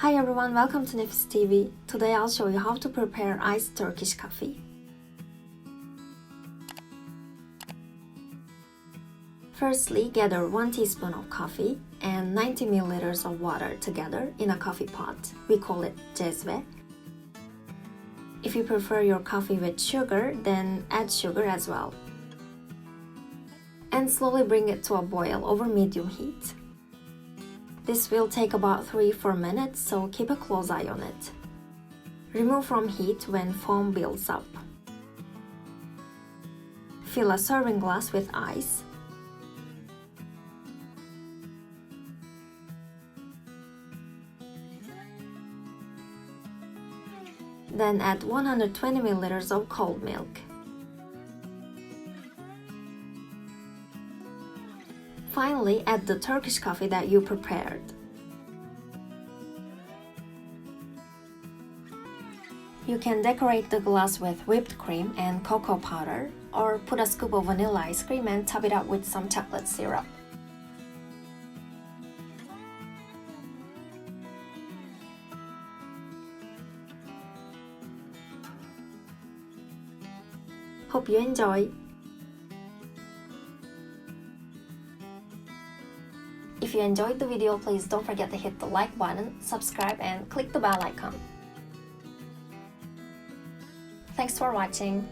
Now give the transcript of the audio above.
Hi everyone, welcome to NefisTV. Today I'll show you how to prepare iced Turkish coffee. Firstly, gather 1 teaspoon of coffee and 90 milliliters of water together in a coffee pot. We call it cezve. If you prefer your coffee with sugar, then add sugar as well. And slowly bring it to a boil over medium heat. This will take about 3-4 minutes, so keep a close eye on it. Remove from heat when foam builds up. Fill a serving glass with ice. Then add 120 milliliters of cold milk. Finally, add the Turkish coffee that you prepared. You can decorate the glass with whipped cream and cocoa powder, or put a scoop of vanilla ice cream and top it up with some chocolate syrup. Hope you enjoy! If you enjoyed the video, please don't forget to hit the like button, subscribe, and click the bell icon. Thanks for watching!